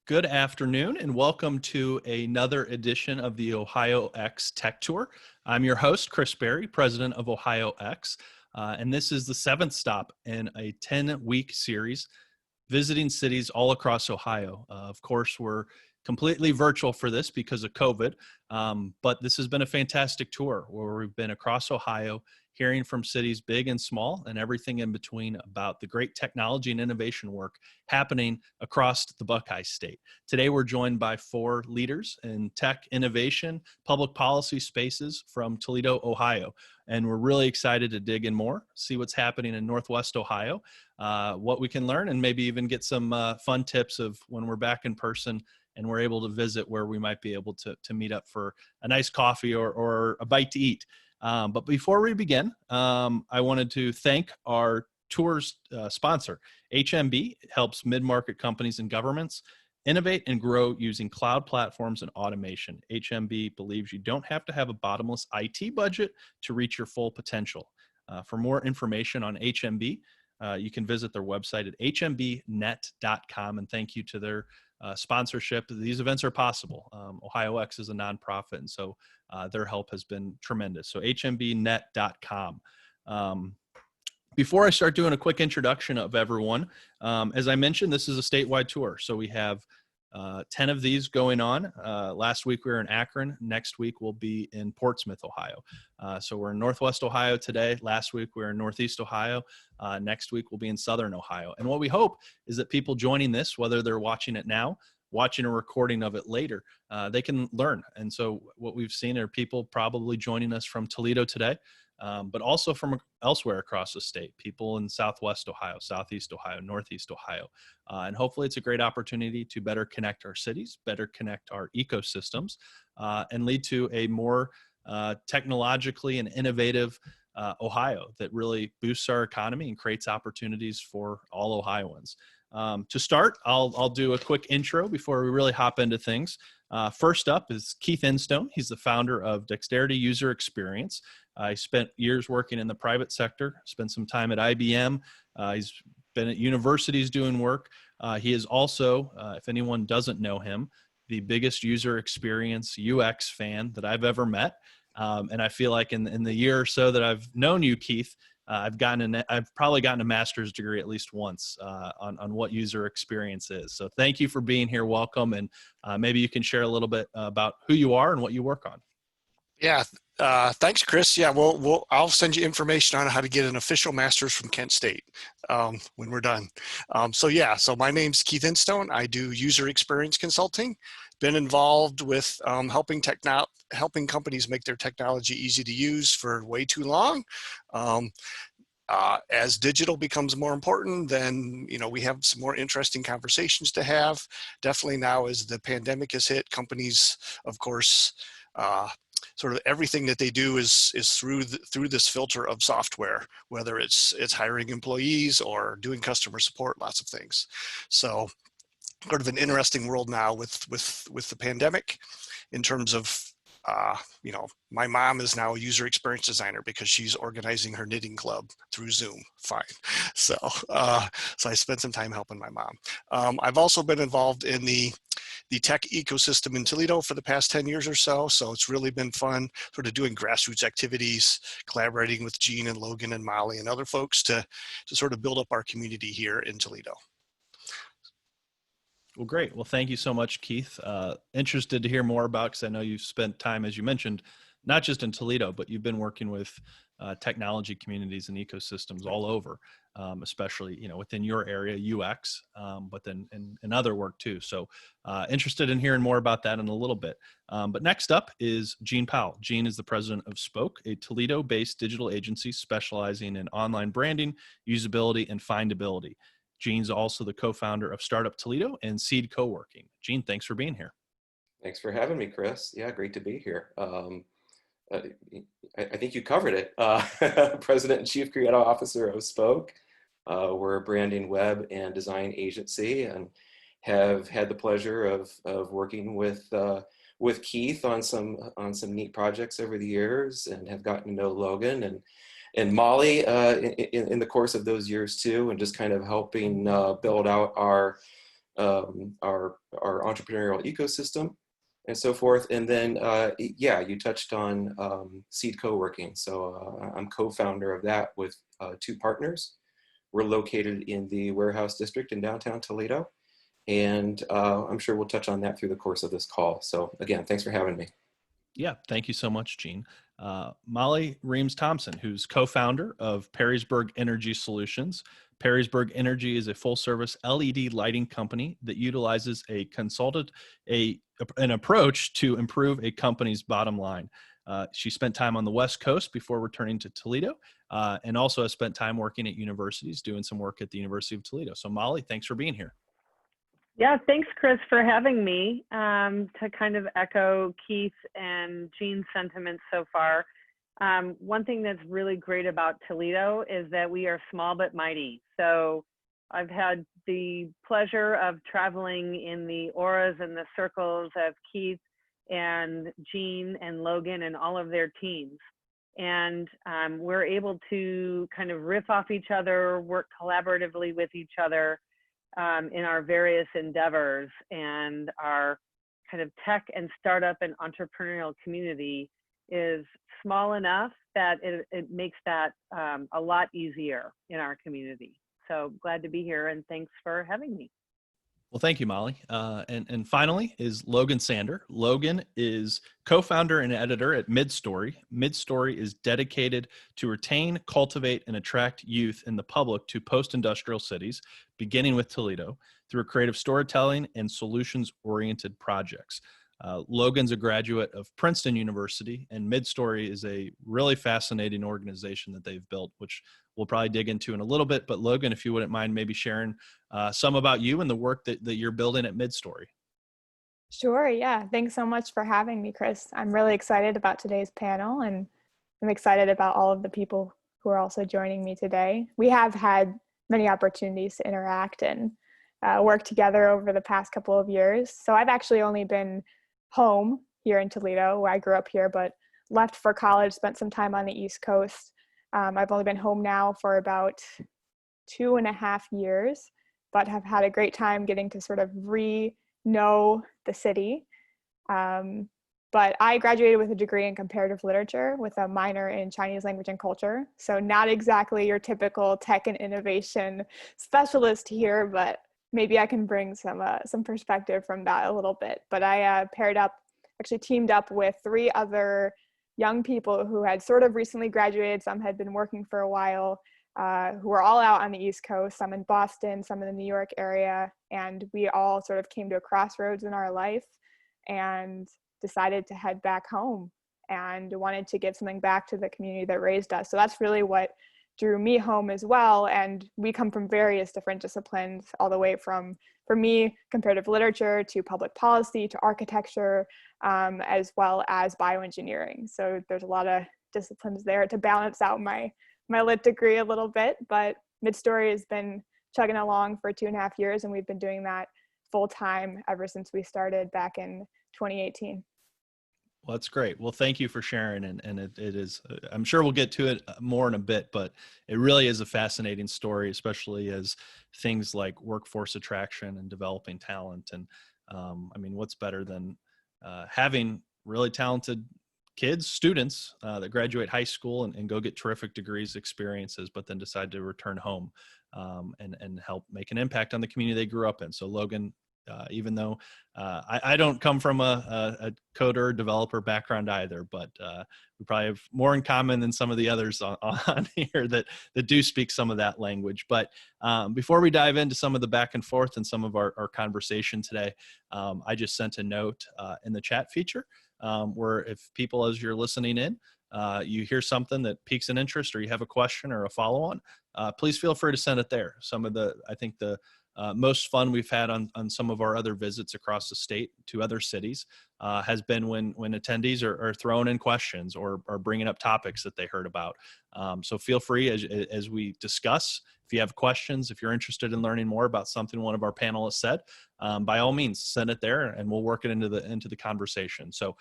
Good afternoon and welcome to another edition of the OhioX Tech Tour. I'm your host, Chris Berry, president of OhioX, and this is the seventh stop in a 10-week series visiting cities all across Ohio. Of course, we're completely virtual for this because of COVID, but this has been a fantastic tour where we've been across Ohio, hearing from cities big and small and everything in between about the great technology and innovation work happening across the Buckeye State. Today, we're joined by four leaders in tech innovation, public policy spaces from Toledo, Ohio. And we're really excited to dig in more, see what's happening in Northwest Ohio, what we can learn, and maybe even get some fun tips of when we're back in person and we're able to visit where we might be able to meet up for a nice coffee or a bite to eat. But before we begin, I wanted to thank our tour's sponsor. HMB helps mid-market companies and governments innovate and grow using cloud platforms and automation. HMB believes you don't have to have a bottomless IT budget to reach your full potential. For more information on HMB, you can visit their website at hmbnet.com, and thank you to their sponsorship. These events are possible. OhioX is a nonprofit, and so their help has been tremendous. So hmbnet.com. Before I start doing a quick introduction of everyone, as I mentioned, this is a statewide tour. So we have 10 of these going on. Last week we were in Akron. Next week we'll be in Portsmouth, Ohio. So we're in Northwest Ohio today. Last week we were in Northeast Ohio. Next week we'll be in Southern Ohio. And what we hope is that people joining this, whether they're watching it now, watching a recording of it later, they can learn. And so what we've seen are people probably joining us from Toledo today, but also from elsewhere across the state, people in Southwest Ohio, Southeast Ohio, Northeast Ohio. And hopefully it's a great opportunity to better connect our cities, better connect our ecosystems, and lead to a more technologically and innovative Ohio that really boosts our economy and creates opportunities for all Ohioans. To start, I'll do a quick intro before we really hop into things. First up is Keith Instone. He's the founder of Dexterity User Experience. He spent years working in the private sector, spent some time at IBM. He's been at universities doing work. He is also, if anyone doesn't know him, the biggest user experience UX fan that I've ever met. And I feel like in the year or so that I've known you, Keith, I've probably gotten a master's degree at least once on what user experience is. So thank you for being here. Welcome. And maybe you can share a little bit about who you are and what you work on. Yeah, thanks, Chris. Yeah, I'll send you information on how to get an official master's from Kent State when we're done. So my name's Keith Instone. I do user experience consulting. Been involved with helping companies make their technology easy to use for way too long. As digital becomes more important, then we have some more interesting conversations to have. Definitely now, as the pandemic has hit, companies, of course, sort of everything that they do is through this filter of software, whether it's hiring employees or doing customer support, lots of things. So sort of an interesting world now with the pandemic in terms of my mom is now a user experience designer because she's organizing her knitting club through Zoom. Fine. So I spent some time helping my mom. I've also been involved in the tech ecosystem in Toledo for the past 10 years or so. So it's really been fun sort of doing grassroots activities, collaborating with Gene and Logan and Molly and other folks to sort of build up our community here in Toledo. Well, great. Well, thank you so much, Keith. Interested to hear more about, because I know you've spent time, as you mentioned, not just in Toledo, but you've been working with technology communities and ecosystems all over, especially within your area, UX, but then in other work too. So interested in hearing more about that in a little bit. But next up is Gene Powell. Gene is the president of Spoke, a Toledo-based digital agency specializing in online branding, usability, and findability. Gene's also the co-founder of Startup Toledo and Seed Co-working. Gene, thanks for being here. Thanks for having me, Chris. Yeah, great to be here. I think you covered it. President and Chief Creative Officer of Spoke. We're a branding, web, and design agency, and have had the pleasure of working with Keith on some neat projects over the years, and have gotten to know Logan and Molly in the course of those years too, and just kind of helping build out our our entrepreneurial ecosystem, and so forth. And then, yeah, you touched on Seed Co-working. So I'm co-founder of that with two partners. We're located in the Warehouse District in downtown Toledo. And I'm sure we'll touch on that through the course of this call. So again, thanks for having me. Yeah, thank you so much, Gene. Molly Reams Thompson, who's co-founder of Perrysburg Energy Solutions. Perrysburg Energy is a full-service LED lighting company that utilizes an approach to improve a company's bottom line. She spent time on the West Coast before returning to Toledo, and also has spent time working at universities, doing some work at the University of Toledo. So Molly, thanks for being here. Yeah, thanks, Chris, for having me. To kind of echo Keith and Gene's sentiments so far, one thing that's really great about Toledo is that we are small but mighty. So I've had the pleasure of traveling in the auras and the circles of Keith and Gene and Logan and all of their teams. And we're able to kind of riff off each other, work collaboratively with each other in our various endeavors, and our kind of tech and startup and entrepreneurial community is small enough that it makes that a lot easier in our community. So glad to be here, and thanks for having me. Well, thank you, Molly. And finally is Logan Sander. Logan is co-founder and editor at Midstory. Midstory is dedicated to retain, cultivate, and attract youth in the public to post-industrial cities, beginning with Toledo, through creative storytelling and solutions-oriented projects. Logan's a graduate of Princeton University, and Midstory is a really fascinating organization that they've built, which we'll probably dig into in a little bit. But Logan, if you wouldn't mind maybe sharing some about you and the work that you're building at Midstory. Sure, yeah. Thanks so much for having me, Chris. I'm really excited about today's panel, and I'm excited about all of the people who are also joining me today. We have had many opportunities to interact and work together over the past couple of years. So I've actually only been home here in Toledo, where I grew up here, but left for college, spent some time on the East Coast. I've only been home now for about 2.5 years, but have had a great time getting to sort of know the city. But I graduated with a degree in comparative literature with a minor in Chinese language and culture. So not exactly your typical tech and innovation specialist here, but maybe I can bring some perspective from that a little bit. But I teamed up with 3 other young people who had sort of recently graduated. Some had been working for a while, who were all out on the East Coast, some in Boston, some in the New York area. And we all sort of came to a crossroads in our life and decided to head back home and wanted to give something back to the community that raised us. So that's really what drew me home as well. And we come from various different disciplines, all the way from, for me, comparative literature to public policy to architecture, as well as bioengineering. So there's a lot of disciplines there to balance out my lit degree a little bit. But Midstory has been chugging along for 2.5 years, and we've been doing that full time ever since we started back in 2018. Well, that's great. Well, thank you for sharing. And it is, I'm sure we'll get to it more in a bit, but it really is a fascinating story, especially as things like workforce attraction and developing talent. And I mean, what's better than having really talented kids, students that graduate high school and go get terrific degrees, experiences, but then decide to return home and help make an impact on the community they grew up in. So Logan, even though I don't come from a coder developer background either, but we probably have more in common than some of the others on here that do speak some of that language. But before we dive into some of the back and forth and some of our conversation today, I just sent a note in the chat feature where if people, as you're listening in, you hear something that piques an interest or you have a question or a follow-on, please feel free to send it there. I think the most fun we've had on some of our other visits across the state to other cities has been when attendees are throwing in questions or bringing up topics that they heard about. So feel free as we discuss, if you have questions, if you're interested in learning more about something one of our panelists said, by all means, send it there and we'll work it into the conversation. So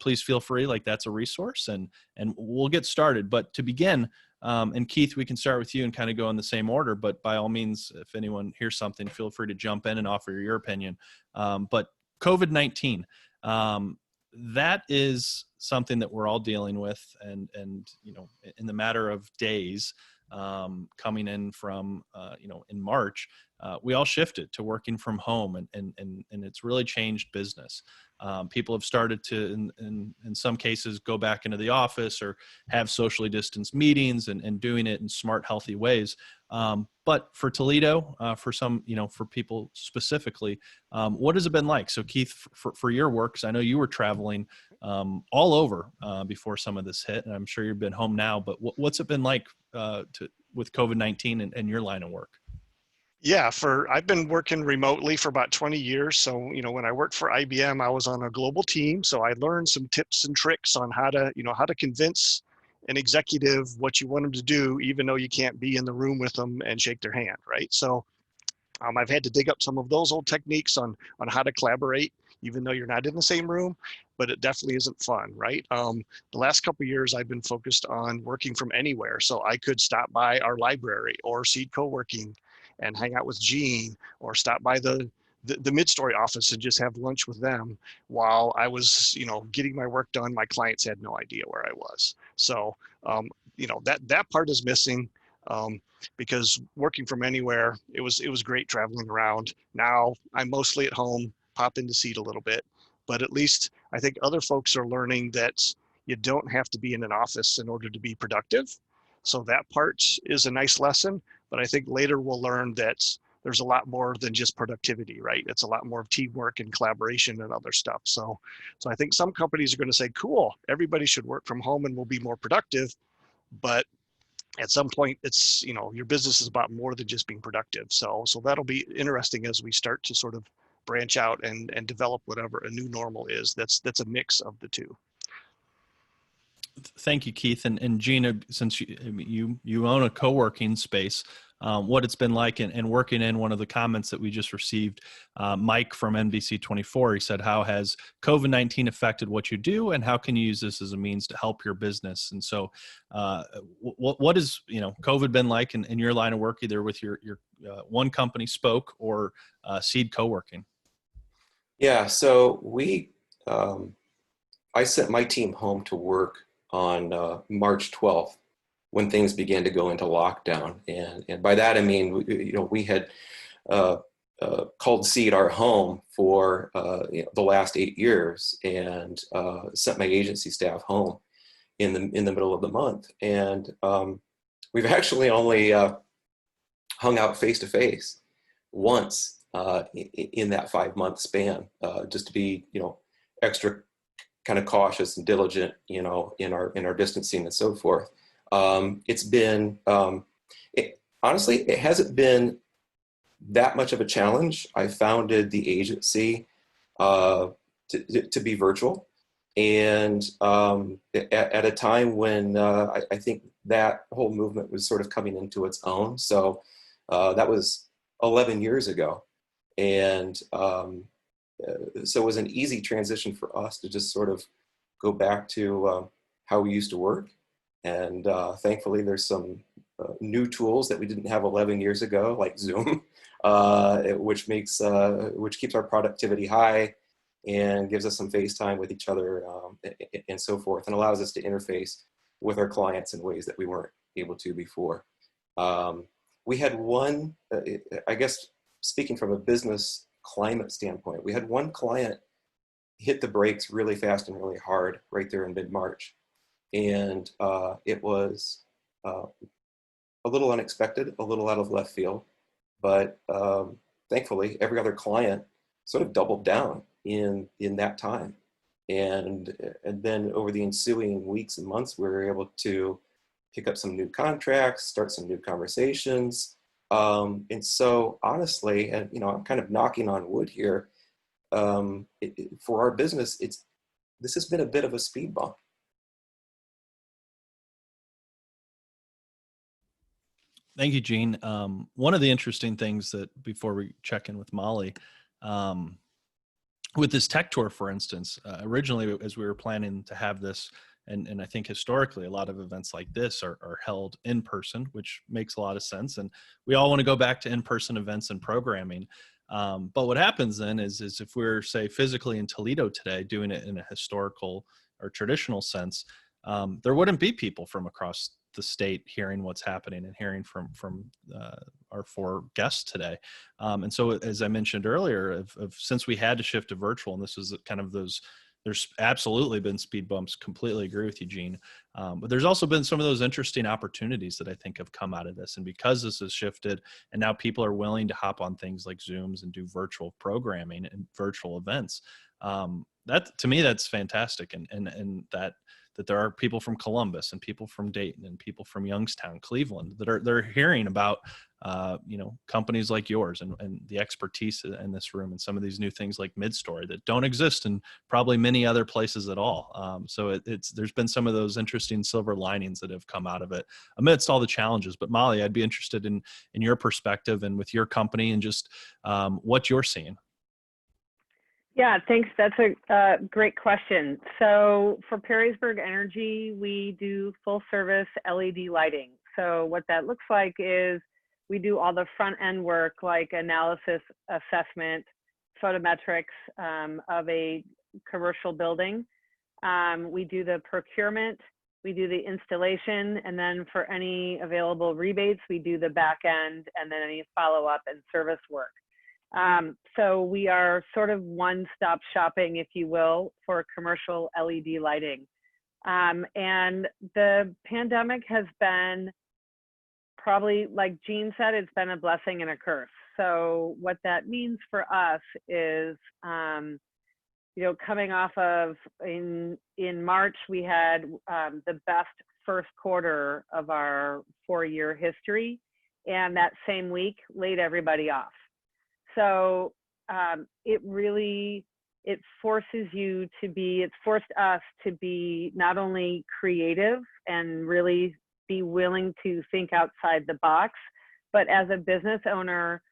please feel free, like that's a resource, and we'll get started. But to begin, And Keith, we can start with you and kind of go in the same order, but by all means, if anyone hears something, feel free to jump in and offer your opinion. But COVID-19, that is something that we're all dealing with, and in the matter of days, coming in from in March, we all shifted to working from home, and it's really changed business. People have started to, in some cases, go back into the office or have socially distanced meetings and doing it in smart, healthy ways. But for Toledo, for some, for people specifically, what has it been like? So Keith, for your work, 'cause I know you were traveling all over before some of this hit, and I'm sure you've been home now, but what's it been like with COVID-19 and your line of work? Yeah, I've been working remotely for about 20 years. So, when I worked for IBM, I was on a global team. So I learned some tips and tricks on how to convince an executive what you want them to do, even though you can't be in the room with them and shake their hand, right? So I've had to dig up some of those old techniques on how to collaborate, even though you're not in the same room, but it definitely isn't fun, right? The last couple of years, I've been focused on working from anywhere. So I could stop by our library or Seed Co-working and hang out with Gene, or stop by the Midstory office and just have lunch with them while I was, getting my work done. My clients had no idea where I was. So, that part is missing. Because working from anywhere, it was great traveling around. Now I'm mostly at home, pop into Seed a little bit, but at least I think other folks are learning that you don't have to be in an office in order to be productive. So that part is a nice lesson, but I think later we'll learn that there's a lot more than just productivity, right? It's a lot more of teamwork and collaboration and other stuff. So I think some companies are going to say, cool, everybody should work from home and we'll be more productive, but at some point it's, your business is about more than just being productive. So that'll be interesting as we start to sort of branch out and develop whatever a new normal is. That's a mix of the two. Thank you, Keith. And Gina, since you own a co-working space, what it's been like and working in one of the comments that we just received, Mike from NBC 24, he said, how has COVID-19 affected what you do, and how can you use this as a means to help your business? And so what has COVID been like in your line of work, either with your one company, Spoke, or Seed Co-working? Yeah, so I sent my team home to work on March 12th when things began to go into lockdown. And by that, I mean, we had called Seed our home for the last 8 years, and sent my agency staff home in the middle of the month. And we've actually only hung out face to face once in that 5-month span, just to be, extra kind of cautious and diligent, in our distancing and so forth. It's been, honestly, it hasn't been that much of a challenge. I founded the agency to be virtual, and at a time when I think that whole movement was sort of coming into its own. So that was 11 years ago, and so it was an easy transition for us to just sort of go back to how we used to work. And thankfully, there's some new tools that we didn't have 11 years ago, like Zoom, which keeps our productivity high and gives us some FaceTime with each other and so forth, and allows us to interface with our clients in ways that we weren't able to before. We had one, I guess, speaking from a business climate standpoint, we had one client hit the brakes really fast and really hard right there in mid-March. And it was a little unexpected, a little out of left field, but thankfully every other client sort of doubled down in that time. And then over the ensuing weeks and months, we were able to pick up some new contracts, start some new conversations. And so honestly, and I'm kind of knocking on wood here, for our business, this has been a bit of a speed bump. Thank you, Gene. One of the interesting things that, before we check in with Molly, with this tech tour, for instance, originally as we were planning to have this And I think historically, a lot of events like this are held in person, which makes a lot of sense. And we all want to go back to in-person events and programming. But what happens then is if we're, say, physically in Toledo today, doing it in a historical or traditional sense, there wouldn't be people from across the state hearing what's happening and hearing from our 4 guests today. And so, as I mentioned earlier, since we had to shift to virtual, and this was kind of there's absolutely been speed bumps. Completely agree with you, Gene. But there's also been some of those interesting opportunities that I think have come out of this. And because this has shifted and now people are willing to hop on things like Zooms and do virtual programming and virtual events, that, to me, that's fantastic. And that there are people from Columbus and people from Dayton and people from Youngstown, Cleveland, they're hearing about companies like yours and the expertise in this room and some of these new things like Midstory that don't exist in probably many other places at all. So there's been some of those interesting silver linings that have come out of it amidst all the challenges. But Molly, I'd be interested in your perspective and with your company and just what you're seeing. Yeah, thanks. That's a great question. So for Perrysburg Energy, we do full service LED lighting. So what that looks like is we do all the front end work like analysis, assessment, photometrics of a commercial building. We do the procurement, we do the installation, and then for any available rebates, we do the back end and then any follow up and service work. So we are sort of one-stop shopping, if you will, for commercial LED lighting. And the pandemic has been probably, like Gene said, it's been a blessing and a curse. So what that means for us is, coming off of in March, we had the best first quarter of our 4-year history. And that same week laid everybody off. So it forced us to be not only creative and really be willing to think outside the box, but as a business owner,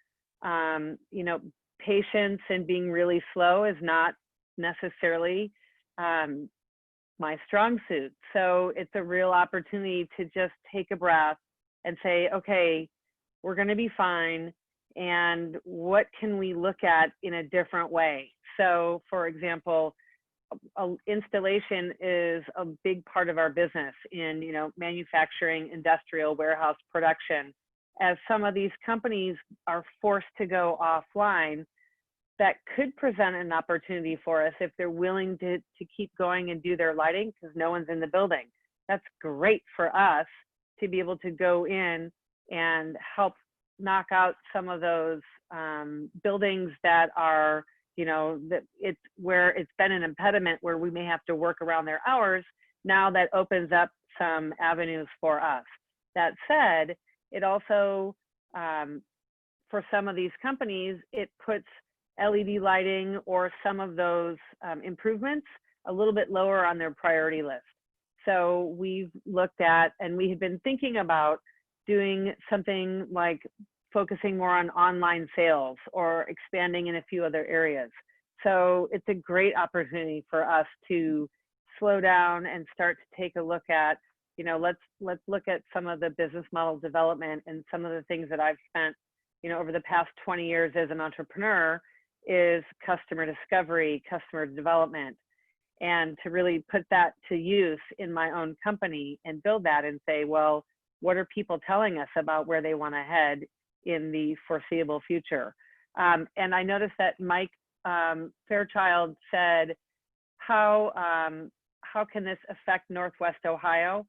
patience and being really slow is not necessarily my strong suit. So it's a real opportunity to just take a breath and say, okay, we're going to be fine. And what can we look at in a different way? So for example, installation is a big part of our business in, manufacturing, industrial, warehouse production. As some of these companies are forced to go offline, that could present an opportunity for us if they're willing to keep going and do their lighting because no one's in the building. That's great for us to be able to go in and help knock out some of those buildings that are, where it's been an impediment where we may have to work around their hours. Now that opens up some avenues for us. That said, it also, for some of these companies, it puts LED lighting or some of those improvements a little bit lower on their priority list. So we've looked at, and we have been thinking about doing something like focusing more on online sales or expanding in a few other areas. So it's a great opportunity for us to slow down and start to take a look at, let's look at some of the business model development and some of the things that I've spent, over the past 20 years as an entrepreneur is customer discovery, customer development, and to really put that to use in my own company and build that and say, well, what are people telling us about where they want to head in the foreseeable future? And I noticed that Mike Fairchild said, how can this affect Northwest Ohio?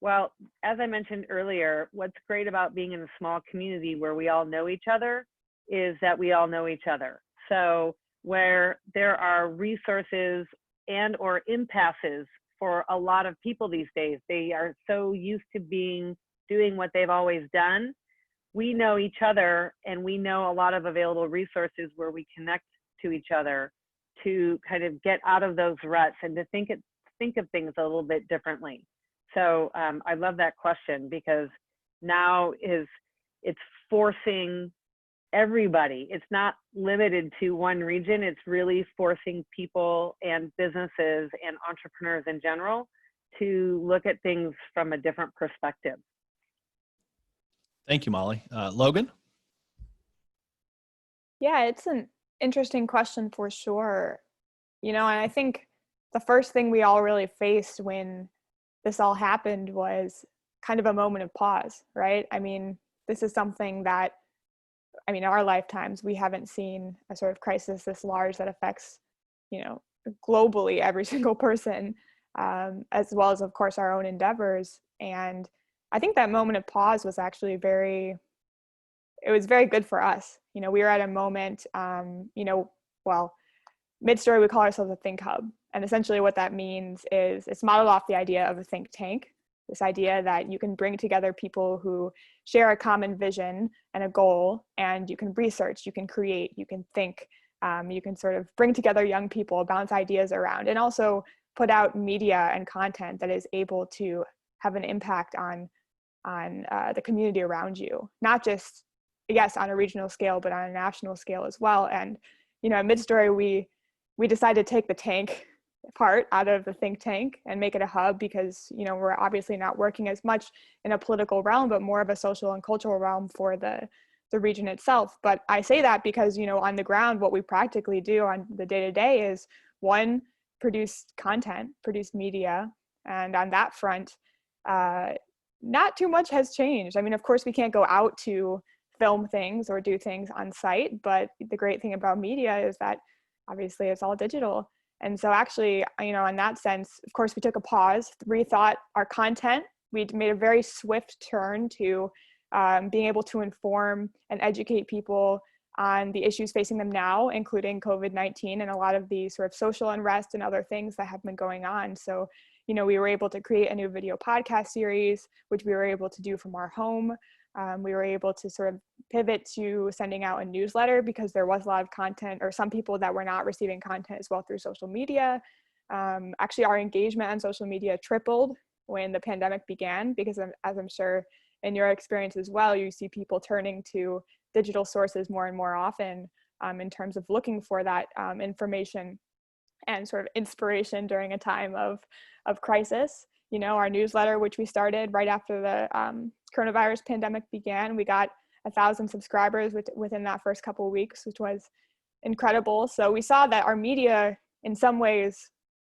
Well, as I mentioned earlier, what's great about being in a small community where we all know each other is that we all know each other. So where there are resources and or impasses for a lot of people these days, they are so used to doing what they've always done. We know each other and we know a lot of available resources where we connect to each other to kind of get out of those ruts and to think of things a little bit differently. So I love that question because now it's forcing everybody. It's not limited to one region. It's really forcing people and businesses and entrepreneurs in general to look at things from a different perspective. Thank you, Molly. Logan? Yeah, it's an interesting question for sure. And I think the first thing we all really faced when this all happened was kind of a moment of pause, right? I mean, this is something that, in our lifetimes, we haven't seen a sort of crisis this large that affects, globally every single person, as well as, of course, our own endeavors. And I think that moment of pause was actually very good for us. We were at a moment, Midstory, we call ourselves a think hub. And essentially what that means is it's modeled off the idea of a think tank, this idea that you can bring together people who share a common vision and a goal, and you can research, you can create, you can think, you can sort of bring together young people, bounce ideas around, and also put out media and content that is able to have an impact on the community around you, not just, yes, on a regional scale, but on a national scale as well. And, at Midstory, we decided to take the tank part out of the think tank and make it a hub because, we're obviously not working as much in a political realm, but more of a social and cultural realm for the region itself. But I say that because, on the ground, what we practically do on the day-to-day is, one, produce content, produce media. And on that front, not too much has changed. Of course, we can't go out to film things or do things on site, but the great thing about media is that obviously it's all digital. And so actually, in that sense, of course, we took a pause, rethought our content. We made a very swift turn to being able to inform and educate people on the issues facing them now, including COVID-19 and a lot of the sort of social unrest and other things that have been going on. So, we were able to create a new video podcast series, which we were able to do from our home. We were able to sort of pivot to sending out a newsletter because there was a lot of content, or some people that were not receiving content as well through social media. Actually, our engagement on social media tripled when the pandemic began because, as I'm sure in your experience as well, you see people turning to digital sources more and more often in terms of looking for that information and sort of inspiration during a time of crisis. Our newsletter, which we started right after the coronavirus pandemic began, we got 1,000 subscribers within that first couple of weeks, which was incredible. So we saw that our media in some ways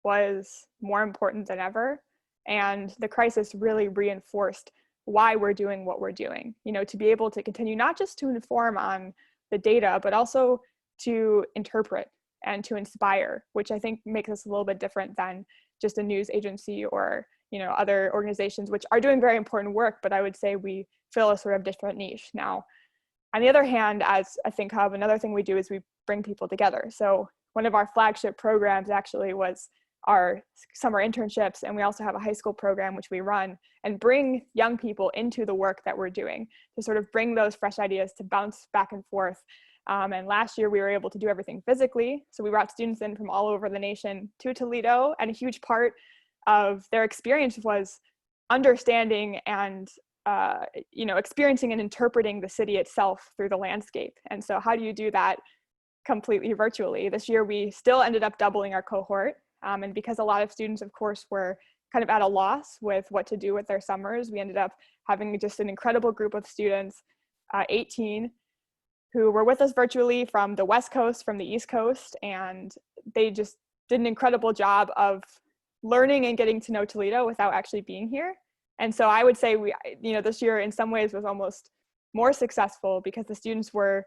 was more important than ever. And the crisis really reinforced why we're doing what we're doing, to be able to continue not just to inform on the data, but also to interpret and to inspire, which I think makes us a little bit different than just a news agency or, other organizations, which are doing very important work, but I would say we fill a sort of different niche. Now, on the other hand, as a Think Hub, another thing we do is we bring people together. So one of our flagship programs actually was our summer internships, and we also have a high school program which we run and bring young people into the work that we're doing to sort of bring those fresh ideas to bounce back and forth. And last year we were able to do everything physically. So we brought students in from all over the nation to Toledo, and a huge part of their experience was understanding and experiencing and interpreting the city itself through the landscape. And so how do you do that completely virtually? This year we still ended up doubling our cohort. And because a lot of students, of course, were kind of at a loss with what to do with their summers, we ended up having just an incredible group of students, 18, who were with us virtually from the West Coast, from the East Coast, and they just did an incredible job of learning and getting to know Toledo without actually being here. And so I would say this year in some ways was almost more successful because the students were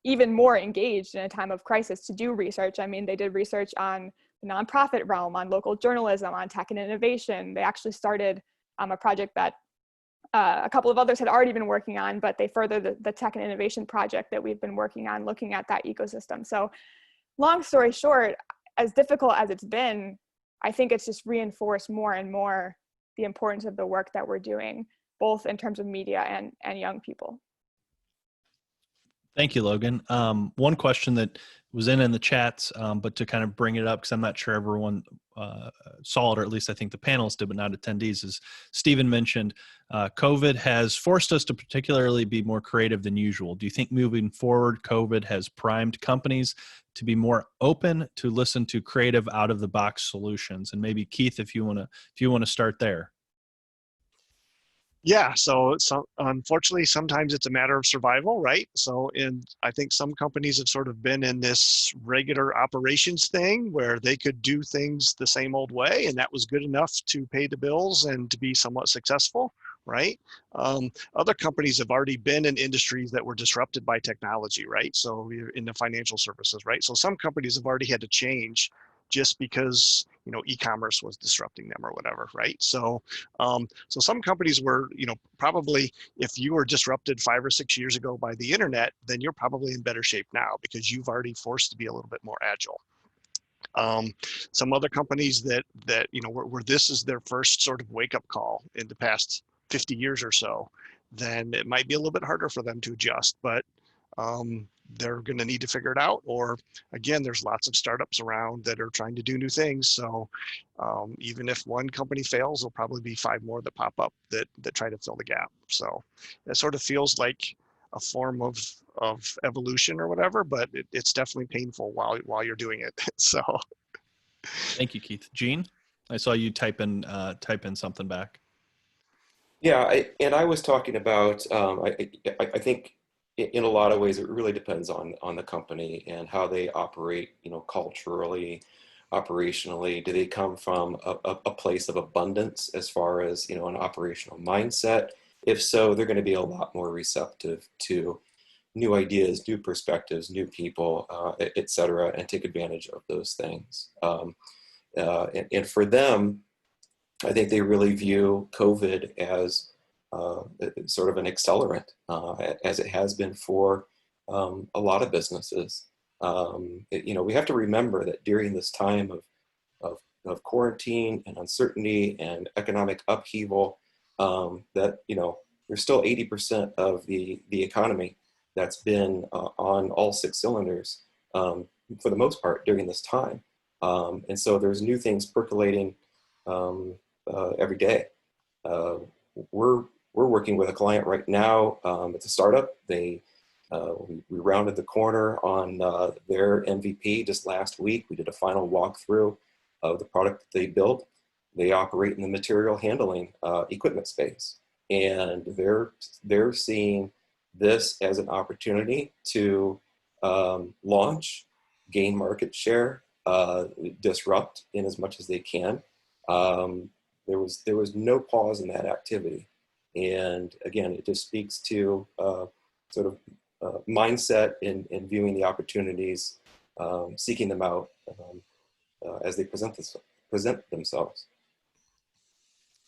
even more engaged in a time of crisis to do research. They did research on the nonprofit realm, on local journalism, on tech and innovation. They actually started a project that a couple of others had already been working on, but they furthered the tech and innovation project that we've been working on, looking at that ecosystem. So long story short, as difficult as it's been, I think it's just reinforced more and more the importance of the work that we're doing, both in terms of media and young people. Thank you, Logan. One question that was in the chats, but to kind of bring it up, because I'm not sure everyone saw it, or at least I think the panelists did, but not attendees, is Stephen mentioned COVID has forced us to particularly be more creative than usual. Do you think moving forward, COVID has primed companies to be more open to listen to creative, out-of-the-box solutions? And maybe Keith, if you want to start there. Yeah, so unfortunately, sometimes it's a matter of survival, right? So, I think some companies have sort of been in this regular operations thing where they could do things the same old way, and that was good enough to pay the bills and to be somewhat successful, right? Other companies have already been in industries that were disrupted by technology, right? So you're in the financial services, right? So some companies have already had to change just because, e-commerce was disrupting them or whatever, right? So some companies were, probably, if you were disrupted 5 or 6 years ago by the internet, then you're probably in better shape now because you've already forced to be a little bit more agile. Some other companies that where this is their first sort of wake up call in the past 50 years or so, then it might be a little bit harder for them to adjust, but they're going to need to figure it out. Or again, there's lots of startups around that are trying to do new things. So even if one company fails, there'll probably be 5 more that pop up that try to fill the gap. So it sort of feels like a form of evolution or whatever, but it's definitely painful while you're doing it. So Thank you, Keith. Gene, I saw you type in something back. Yeah, I was talking about, I think in a lot of ways, it really depends on the company and how they operate, culturally, operationally. Do they come from a place of abundance as far as, an operational mindset? If so, they're going to be a lot more receptive to new ideas, new perspectives, new people, et cetera, and take advantage of those things. And for them, I think they really view COVID as sort of an accelerant, as it has been for a lot of businesses. We have to remember that during this time of quarantine and uncertainty and economic upheaval, that there's still 80% of the economy that's been on all 6 cylinders for the most part during this time, and so there's new things percolating every day. We're working with a client right now. It's a startup. We rounded the corner on their MVP just last week. We did a final walkthrough of the product that they built. They operate in the material handling equipment space, and they're seeing this as an opportunity to launch, gain market share, disrupt in as much as they can. There was no pause in that activity. And again, it just speaks to sort of mindset in viewing the opportunities, seeking them out as they present themselves.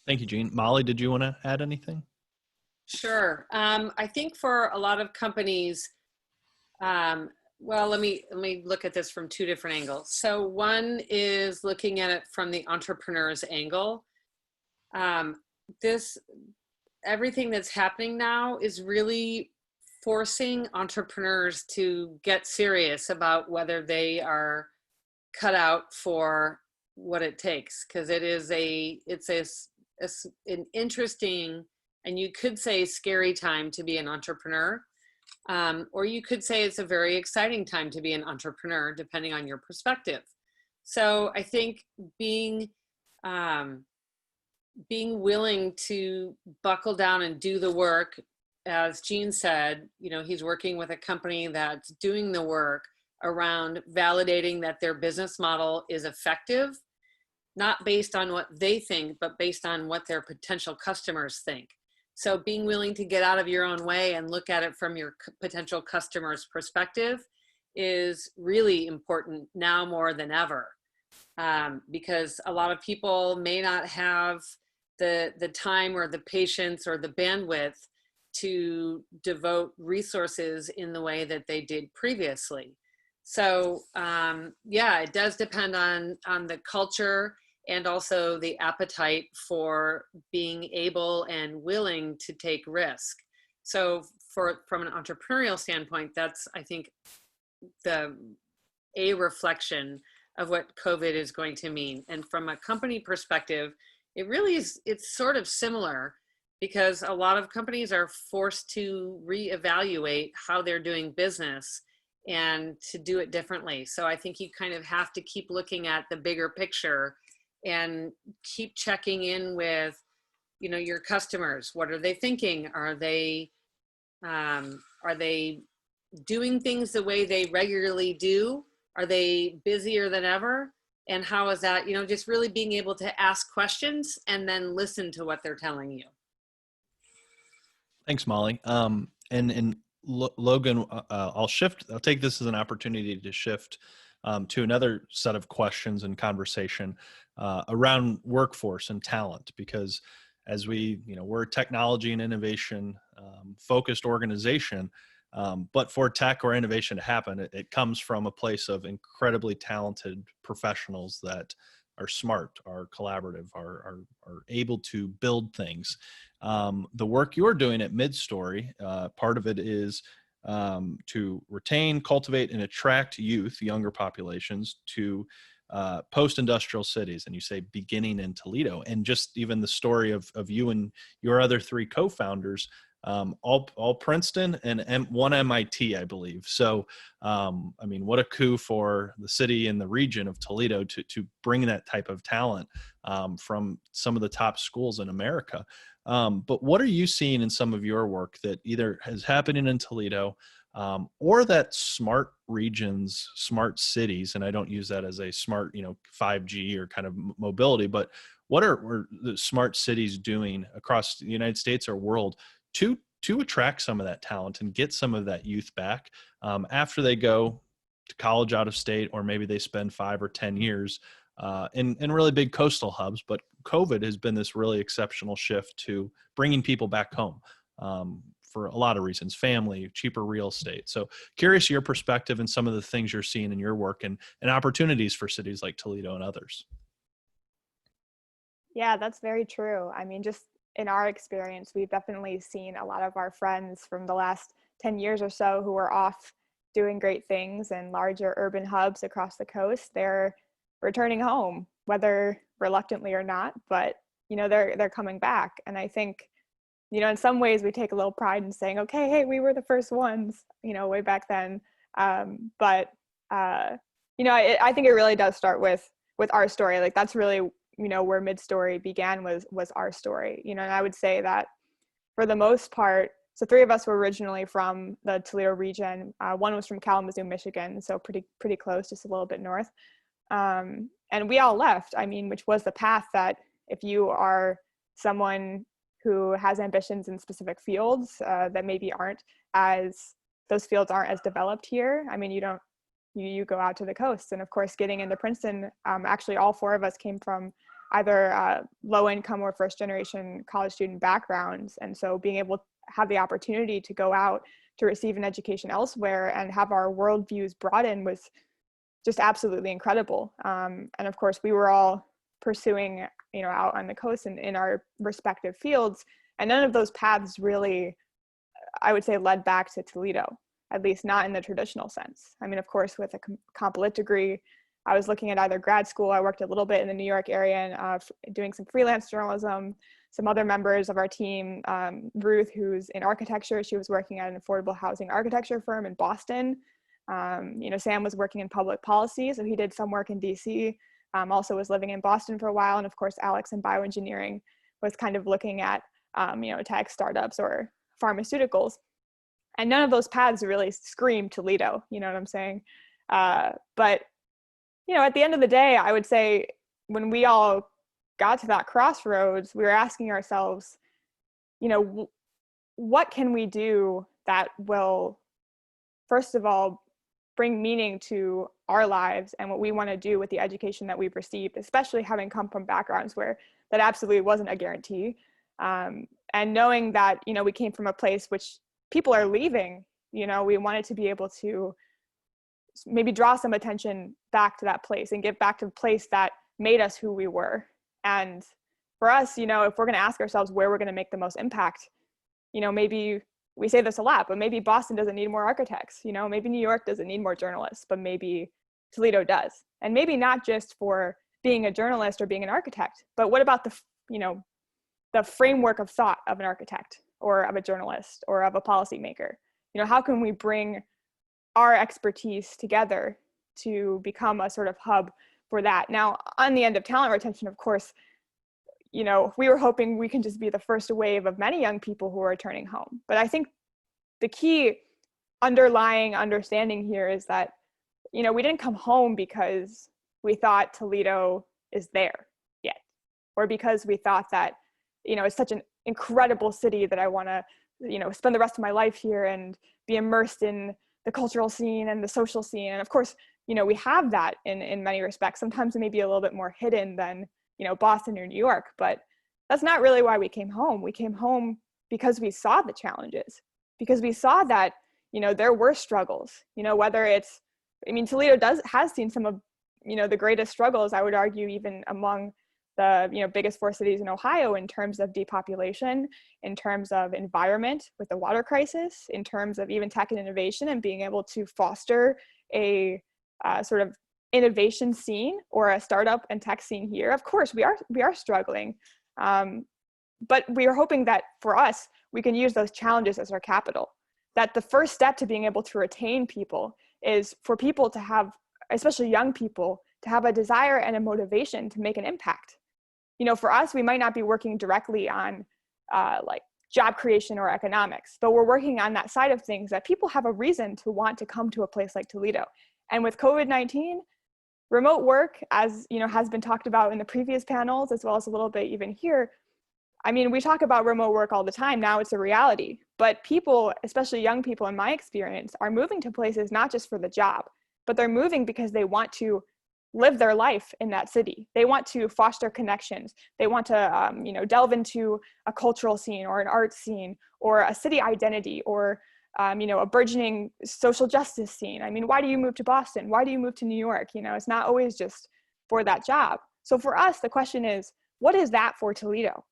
Thank you, Gene. Molly, did you want to add anything? Sure. I think for a lot of companies, well, let me look at this from 2 different angles. So one is looking at it from the entrepreneur's angle. Everything that's happening now is really forcing entrepreneurs to get serious about whether they are cut out for what it takes, because it's an interesting, and you could say scary time to be an entrepreneur, or you could say it's a very exciting time to be an entrepreneur, depending on your perspective. So I think being willing to buckle down and do the work, as Gene said, he's working with a company that's doing the work around validating that their business model is effective, not based on what they think, but based on what their potential customers think. So being willing to get out of your own way and look at it from your potential customer's perspective is really important now more than ever, because a lot of people may not have the time or the patience or the bandwidth to devote resources in the way that they did previously. So yeah, it does depend on the culture and also the appetite for being able and willing to take risk. So from an entrepreneurial standpoint, that's, I think, a reflection of what COVID is going to mean. And from a company perspective, it really is, it's sort of similar, because a lot of companies are forced to reevaluate how they're doing business and to do it differently. So I think you kind of have to keep looking at the bigger picture and keep checking in with, you know, your customers. What are they thinking? Are they doing things the way they regularly do? Are they busier than ever? And how is that, you know, just really being able to ask questions and then listen to what they're telling you. Thanks, Molly. Logan, I'll take this as an opportunity to shift to another set of questions and conversation around workforce and talent, because as we're a technology and innovation focused organization, but for tech or innovation to happen, it comes from a place of incredibly talented professionals that are smart, are collaborative, are able to build things. The work you're doing at Midstory, part of it is to retain, cultivate, and attract younger populations to post-industrial cities. And you say beginning in Toledo, and just even the story of you and your other three co-founders, all Princeton and one MIT, I believe. So, I mean, what a coup for the city and the region of Toledo to bring that type of talent from some of the top schools in America. But what are you seeing in some of your work that either is happening in Toledo or that smart regions, smart cities, and I don't use that as a smart, 5G or kind of mobility, but what are the smart cities doing across the United States or world to attract some of that talent and get some of that youth back after they go to college out of state, or maybe they spend 5 or 10 years in really big coastal hubs. But COVID has been this really exceptional shift to bringing people back home for a lot of reasons: family, cheaper real estate. So curious your perspective and some of the things you're seeing in your work and opportunities for cities like Toledo and others. Yeah, that's very true. I mean, just in our experience, we've definitely seen a lot of our friends from the last 10 years or so who are off doing great things in larger urban hubs across the coast. They're returning home, whether reluctantly or not, but they're coming back. And I think, in some ways we take a little pride in saying, okay, hey, we were the first ones, way back then. I think it really does start with our story. Like, that's really where Midstory began was our story, and I would say that for the most part, so 3 of us were originally from the Toledo region. One was from Kalamazoo, Michigan, so pretty close, just a little bit north. And we all left, which was the path that if you are someone who has ambitions in specific fields that maybe those fields aren't as developed here. You go out to the coast. And of course, getting into Princeton, actually all 4 of us came from either low income or first generation college student backgrounds. And so being able to have the opportunity to go out to receive an education elsewhere and have our worldviews broaden was just absolutely incredible. And of course, we were all pursuing, out on the coast and in our respective fields. And none of those paths really, I would say, led back to Toledo, at least not in the traditional sense. Of course, with a comp lit degree, I was looking at either grad school. I worked a little bit in the New York area and doing some freelance journalism. Some other members of our team, Ruth, who's in architecture, she was working at an affordable housing architecture firm in Boston. Sam was working in public policy, so he did some work in DC, also was living in Boston for a while. And of course, Alex in bioengineering was kind of looking at, tech startups or pharmaceuticals. And none of those paths really scream Toledo, you know what I'm saying? But, at the end of the day, I would say when we all got to that crossroads, we were asking ourselves, what can we do that will, first of all, bring meaning to our lives and what we want to do with the education that we've received, especially having come from backgrounds where that absolutely wasn't a guarantee. And knowing that, we came from a place which people are leaving, we wanted to be able to maybe draw some attention back to that place and get back to the place that made us who we were. And for us, if we're going to ask ourselves where we're going to make the most impact, maybe we say this a lot, but maybe Boston doesn't need more architects, you know, maybe New York doesn't need more journalists, but maybe Toledo does. And maybe not just for being a journalist or being an architect, but what about the, you know, the framework of thought of an architect or of a journalist or of a policymaker? You know, how can we bring our expertise together to become a sort of hub for that? Now, on the end of talent retention, of course, you know, we were hoping we can just be the first wave of many young people who are returning home. But I think the key underlying understanding here is that, you know, we didn't come home because we thought Toledo is there yet, or because we thought that, you know, it's such an incredible city that I want to, you know, spend the rest of my life here and be immersed in the cultural scene and the social scene. And of course, you know, we have that in many respects. Sometimes it may be a little bit more hidden than, you know, Boston or New York, but that's not really why we came home. We came home because we saw the challenges, because we saw that, you know, there were struggles, you know, whether it's, I mean, Toledo has seen some of, you know, the greatest struggles, I would argue, even among the, you know, biggest 4 cities in Ohio in terms of depopulation, in terms of environment with the water crisis, in terms of even tech and innovation and being able to foster a sort of innovation scene or a startup and tech scene here. Of course, we are struggling, but we are hoping that for us, we can use those challenges as our capital. That the first step to being able to retain people is for people to have, especially young people, to have a desire and a motivation to make an impact. You know, for us, we might not be working directly on like job creation or economics, but we're working on that side of things that people have a reason to want to come to a place like Toledo. And with COVID-19, remote work, as you know, has been talked about in the previous panels, as well as a little bit even here. I mean, we talk about remote work all the time. Now it's a reality, but people, especially young people in my experience, are moving to places not just for the job, but they're moving because they want to live their life in that city. They want to foster connections. They want to, you know, delve into a cultural scene or an art scene or a city identity or, you know, a burgeoning social justice scene. I mean, why do you move to Boston? Why do you move to New York? You know, it's not always just for that job. So for us, the question is, what is that for Toledo?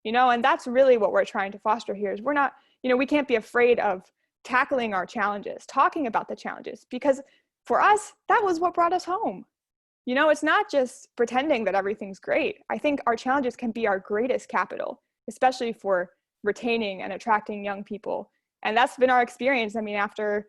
You know, and that's really what we're trying to foster here is we're not, you know, we can't be afraid of tackling our challenges, talking about the challenges, because for us, that was what brought us home. You know, it's not just pretending that everything's great. I think our challenges can be our greatest capital, especially for retaining and attracting young people. And that's been our experience. I mean, after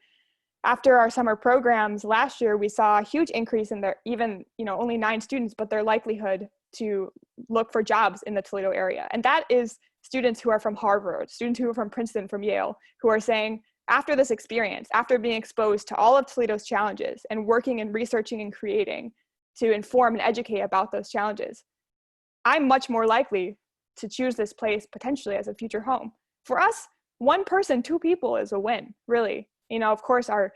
our summer programs last year, we saw a huge increase in their, even, you know, only 9 students, but their likelihood to look for jobs in the Toledo area. And that is students who are from Harvard, students who are from Princeton, from Yale, who are saying, after this experience, after being exposed to all of Toledo's challenges and working and researching and creating to inform and educate about those challenges, I'm much more likely to choose this place potentially as a future home. For us, 1 person, 2 people is a win, really. You know, of course, our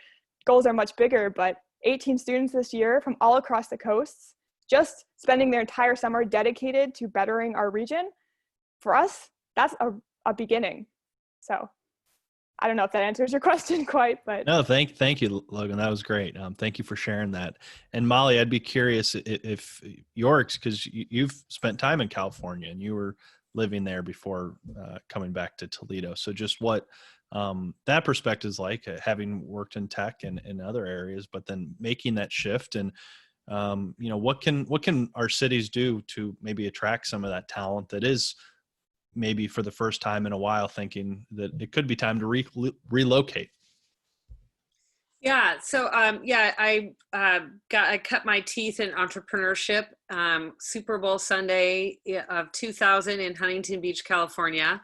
goals are much bigger, but 18 students this year from all across the coasts, just spending their entire summer dedicated to bettering our region, for us, that's a beginning. So I don't know if that answers your question quite, but. No, thank you, Logan. That was great. Thank you for sharing that. And Molly, I'd be curious if yours, because you've spent time in California and you were living there before coming back to Toledo. So just what that perspective is like, having worked in tech and in other areas, but then making that shift. And you know, what can our cities do to maybe attract some of that talent that is maybe for the first time in a while thinking that it could be time to relocate? Yeah. So, I cut my teeth in entrepreneurship, Super Bowl Sunday of 2000 in Huntington Beach, California.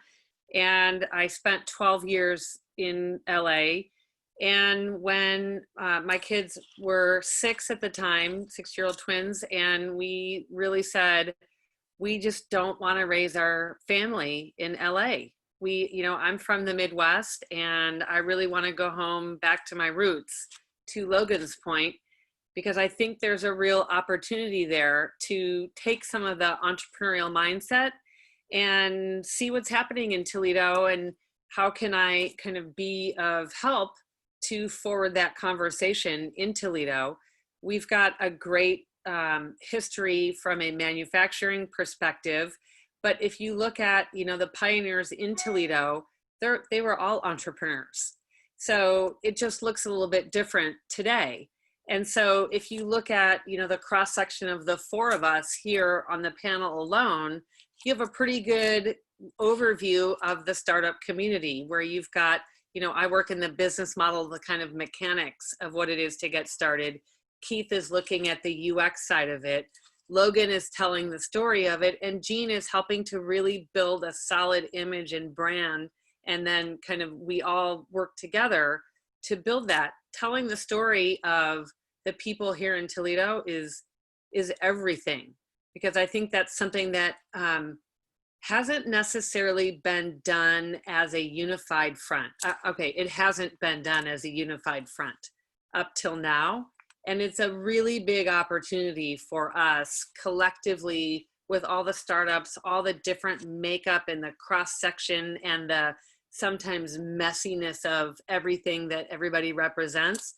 And I spent 12 years in LA. And when my kids were 6 at the time, 6-year-old twins, and we really said, we just don't want to raise our family in LA. You know, I'm from the Midwest and I really want to go home back to my roots, to Logan's point, because I think there's a real opportunity there to take some of the entrepreneurial mindset and see what's happening in Toledo and how can I kind of be of help to forward that conversation in Toledo. We've got a great history from a manufacturing perspective. But if you look at, you know, the pioneers in Toledo, they were all entrepreneurs. So it just looks a little bit different today. And so if you look at, you know, the cross section of the four of us here on the panel alone, you have a pretty good overview of the startup community, where you've got, you know, I work in the business model, the kind of mechanics of what it is to get started. Keith is looking at the UX side of it. Logan is telling the story of it, and Jean is helping to really build a solid image and brand. And then kind of we all work together to build that. Telling the story of the people here in Toledo is everything, because I think that's something that hasn't necessarily been done as a unified front. Okay, it hasn't been done as a unified front up till now. And it's a really big opportunity for us collectively, with all the startups, all the different makeup and the cross section and the sometimes messiness of everything that everybody represents.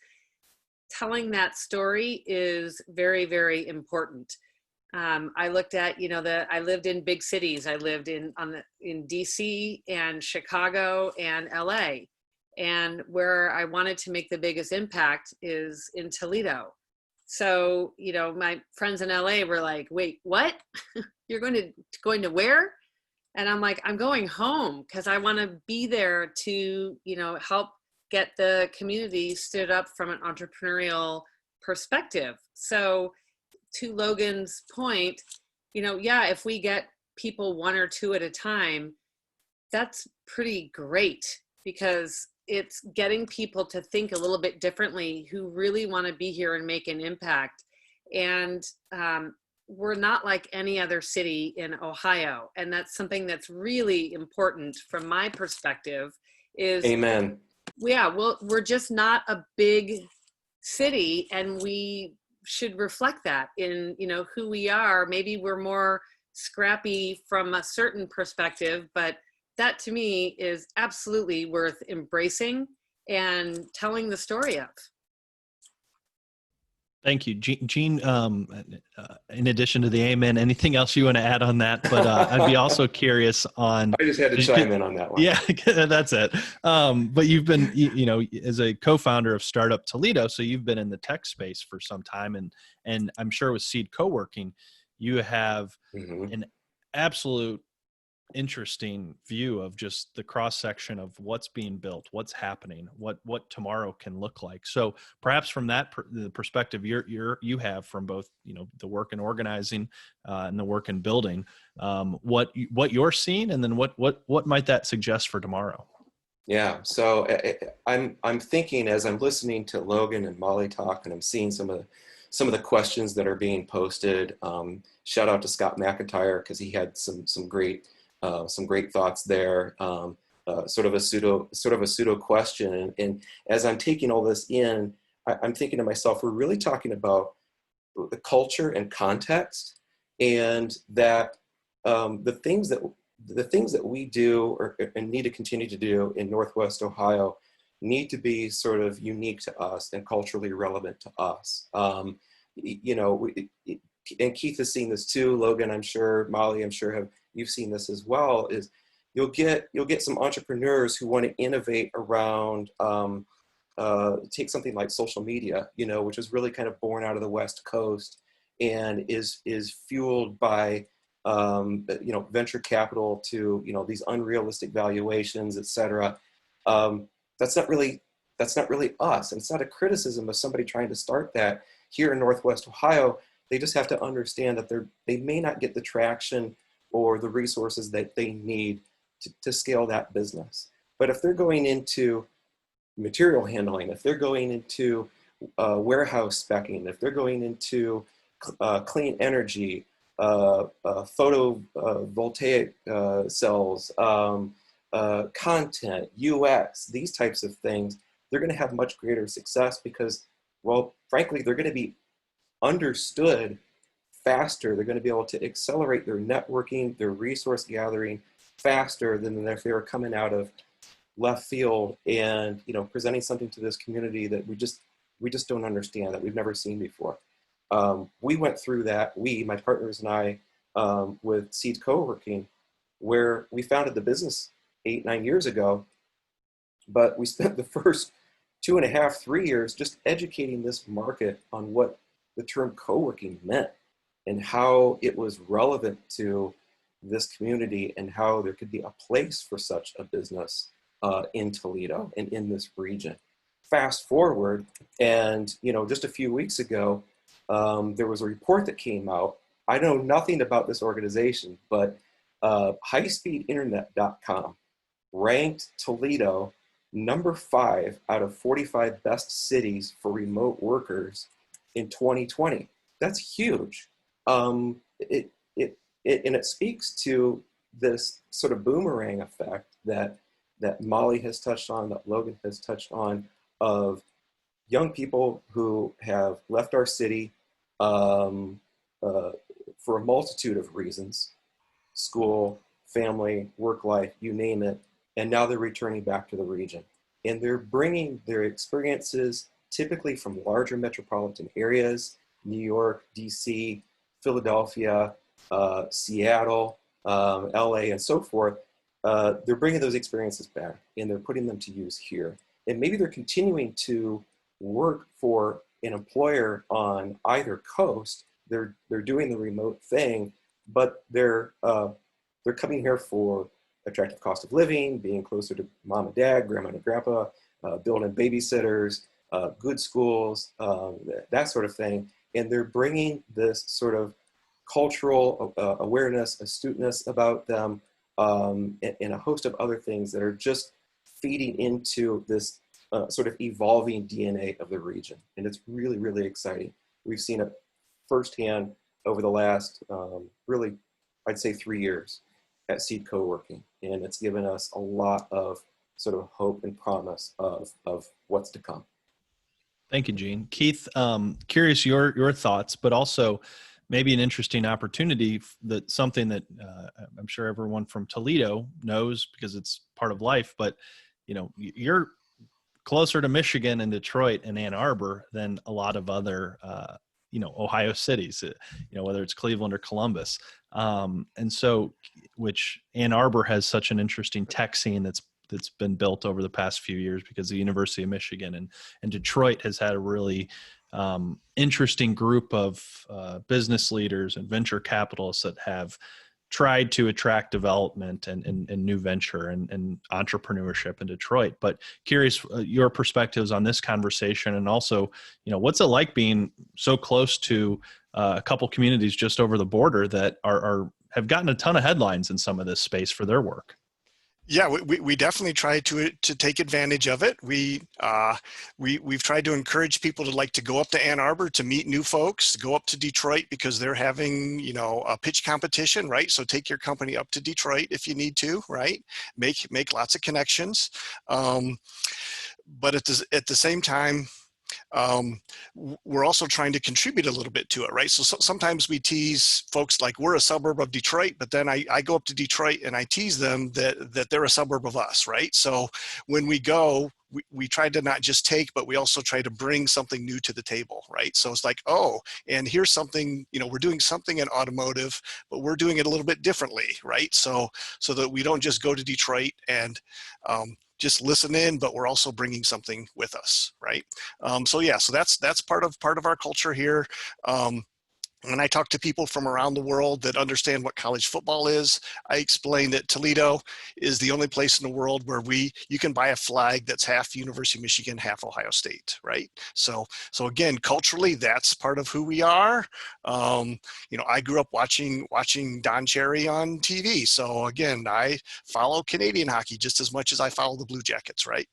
Telling that story is very, very important. I looked at, you know, I lived in big cities. I lived in DC and Chicago and LA. And where I wanted to make the biggest impact is in Toledo. So, you know, my friends in LA were like, wait, what? You're going to where? And I'm like, I'm going home, because I want to be there to, you know, help get the community stood up from an entrepreneurial perspective. So to Logan's point, you know, yeah, if we get people one or two at a time, that's pretty great, because it's getting people to think a little bit differently who really want to be here and make an impact. And we're not like any other city in Ohio. And that's something that's really important from my perspective is, Amen. yeah, well, we're just not a big city, and we should reflect that in, you know, who we are. Maybe we're more scrappy from a certain perspective, but that to me is absolutely worth embracing and telling the story of. Thank you, Jean. In addition to the amen, anything else you want to add on that? But I'd be also curious on. I just had to chime in on that one. Yeah, that's it. But you've been, you know, as a co-founder of Startup Toledo, so you've been in the tech space for some time, and I'm sure with Seed Co-working, you have an absolute interesting view of just the cross section of what's being built, what's happening, what tomorrow can look like. So perhaps from that the perspective you have from both, you know, the work in organizing and the work in building, what you're seeing, and then what might that suggest for tomorrow? Yeah, so I'm thinking, as I'm listening to Logan and Molly talk, and I'm seeing some of the questions that are being posted. Shout out to Scott McIntyre, because he had some great thoughts there. Sort of a pseudo question. And as I'm taking all this in, I'm thinking to myself, we're really talking about the culture and context, and that the things that we do and need to continue to do in Northwest Ohio need to be sort of unique to us and culturally relevant to us. You know, and Keith has seen this too. Logan, I'm sure, Molly, I'm sure you've seen this as well. Is you'll get some entrepreneurs who want to innovate around. Take something like social media, you know, which is really kind of born out of the West Coast and is fueled by you know, venture capital to, you know, these unrealistic valuations, et cetera. That's not really us. And it's not a criticism of somebody trying to start that here in Northwest Ohio. They just have to understand that they may not get the traction or the resources that they need to scale that business. But if they're going into material handling, if they're going into warehouse speccing, if they're going into clean energy, photovoltaic cells, content, UX, these types of things, they're going to have much greater success because, well, frankly, they're going to be understood faster. They're going to be able to accelerate their networking, their resource gathering faster than if they were coming out of left field and, you know, presenting something to this community that we just don't understand, that we've never seen before. We went through that, my partners and I, with Seed Co-working, where we founded the business 8-9 years ago, But we spent the first 2.5, 3 years just educating this market on what the term co-working meant and how it was relevant to this community and how there could be a place for such a business in Toledo and in this region. Fast forward, and just a few weeks ago, there was a report that came out. I know nothing about this organization, but highspeedinternet.com ranked Toledo number 5 out of 45 best cities for remote workers in 2020. That's huge. It speaks to this sort of boomerang effect that Molly has touched on, that Logan has touched on, of young people who have left our city for a multitude of reasons, school, family, work life, you name it, and now they're returning back to the region. And they're bringing their experiences typically from larger metropolitan areas, New York, DC, Philadelphia, Seattle, LA, and so forth. They're bringing those experiences back and they're putting them to use here. And maybe they're continuing to work for an employer on either coast. They're doing the remote thing, but they're coming here for attractive cost of living, being closer to mom and dad, grandma and grandpa, building babysitters, good schools, that sort of thing. And they're bringing this sort of cultural awareness, astuteness about them, and a host of other things that are just feeding into this sort of evolving DNA of the region. And it's really, really exciting. We've seen it firsthand over the last, really, I'd say 3 years at Seed Co-working. And it's given us a lot of sort of hope and promise of what's to come. Thank you, Gene. Keith, curious your thoughts, but also maybe an interesting opportunity that something that I'm sure everyone from Toledo knows because it's part of life, but you're closer to Michigan and Detroit and Ann Arbor than a lot of other Ohio cities, whether it's Cleveland or Columbus. And so, which Ann Arbor has such an interesting tech scene that's been built over the past few years because the University of Michigan, and Detroit has had a really interesting group of business leaders and venture capitalists that have tried to attract development and new venture and entrepreneurship in Detroit. But curious your perspectives on this conversation, and also, what's it like being so close to a couple communities just over the border that have gotten a ton of headlines in some of this space for their work? Yeah, we definitely try to take advantage of it. We've tried to encourage people to go up to Ann Arbor to meet new folks, go up to Detroit because they're having, a pitch competition, right? So take your company up to Detroit if you need to, right? Make lots of connections. But at the same time, we're also trying to contribute a little bit to it, right? So sometimes we tease folks like we're a suburb of Detroit, but then I go up to Detroit and I tease them that they're a suburb of us, right? So when we go, we try to not just take, but we also try to bring something new to the table, right? So it's like, oh, and here's something, we're doing something in automotive, but we're doing it a little bit differently, right? So that we don't just go to Detroit and just listen in, but we're also bringing something with us, right? So that's part of our culture here. When I talk to people from around the world that understand what college football is, I explain that Toledo is the only place in the world where you can buy a flag that's half University of Michigan, half Ohio State, right? So again, culturally, that's part of who we are. I grew up watching Don Cherry on TV. So again, I follow Canadian hockey just as much as I follow the Blue Jackets, right?